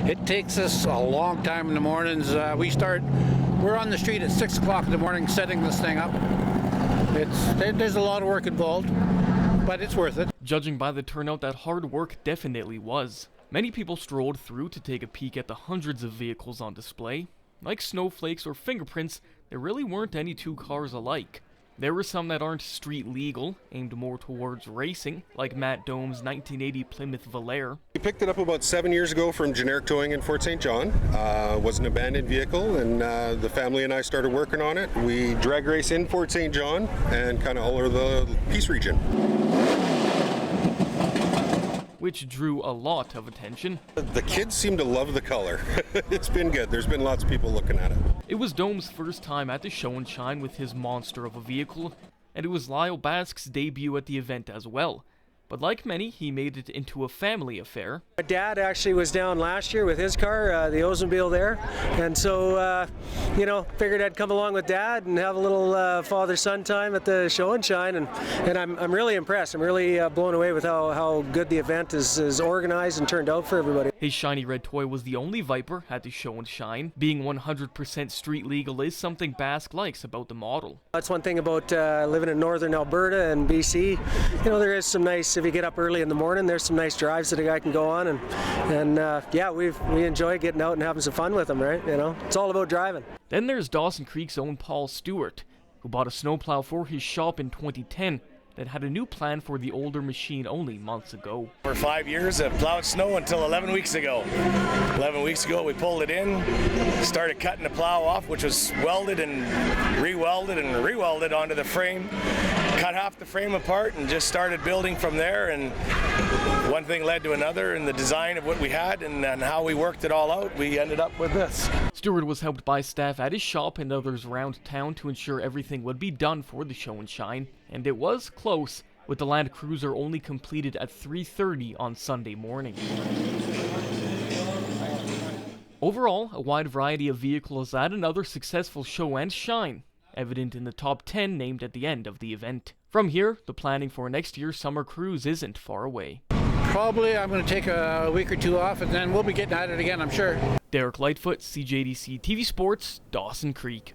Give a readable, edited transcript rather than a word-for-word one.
It takes us a long time in the mornings. We're on the street at 6 o'clock in the morning setting this thing up. There's a lot of work involved, but it's worth it. Judging by the turnout, that hard work definitely was. Many people strolled through to take a peek at the hundreds of vehicles on display. Like snowflakes or fingerprints, there really weren't any two cars alike. There were some that aren't street legal, aimed more towards racing, like Matt Dome's 1980 Plymouth Valere. We picked it up about 7 years ago from Generic Towing in Fort St. John. It was an abandoned vehicle, and the family and I started working on it. We drag race in Fort St. John and kind of all over the Peace region, which drew a lot of attention. The kids seem to love the color. It's been good. There's been lots of people looking at it. It was Dome's first time at the show and shine with his monster of a vehicle, and it was Lyle Basque's debut at the event as well. But like many, he made it into a family affair. My dad actually was down last year with his car, the Oldsmobile there, and so, figured I'd come along with Dad and have a little father-son time at the show and shine, and I'm really impressed. I'm really blown away with how good the event is organized and turned out for everybody. His shiny red toy was the only Viper at the show and shine. Being 100% street legal is something Basque likes about the model. That's one thing about living in northern Alberta and BC. There is some nice, if you get up early in the morning, there's some nice drives that a guy can go on, and we enjoy getting out and having some fun with them, right? It's all about driving. Then there's Dawson Creek's own Paul Stewart, who bought a snowplow for his shop in 2010 that had a new plan for the older machine only months ago. For 5 years, I've plowed snow until 11 weeks ago. 11 weeks ago, we pulled it in, started cutting the plow off, which was welded and re-welded onto the frame. Cut half the frame apart and just started building from there, and one thing led to another, and the design of what we had and how we worked it all out, we ended up with this. Stewart was helped by staff at his shop and others around town to ensure everything would be done for the show and shine, and it was close, with the Land Cruiser only completed at 3:30 on Sunday morning. Overall, a wide variety of vehicles at another successful show and shine, evident in the top 10 named at the end of the event. From here, the planning for next year's summer cruise isn't far away. Probably I'm going to take a week or two off, and then we'll be getting at it again, I'm sure. Derrick, Lightfoot, CJDC-TV Sports, Dawson Creek.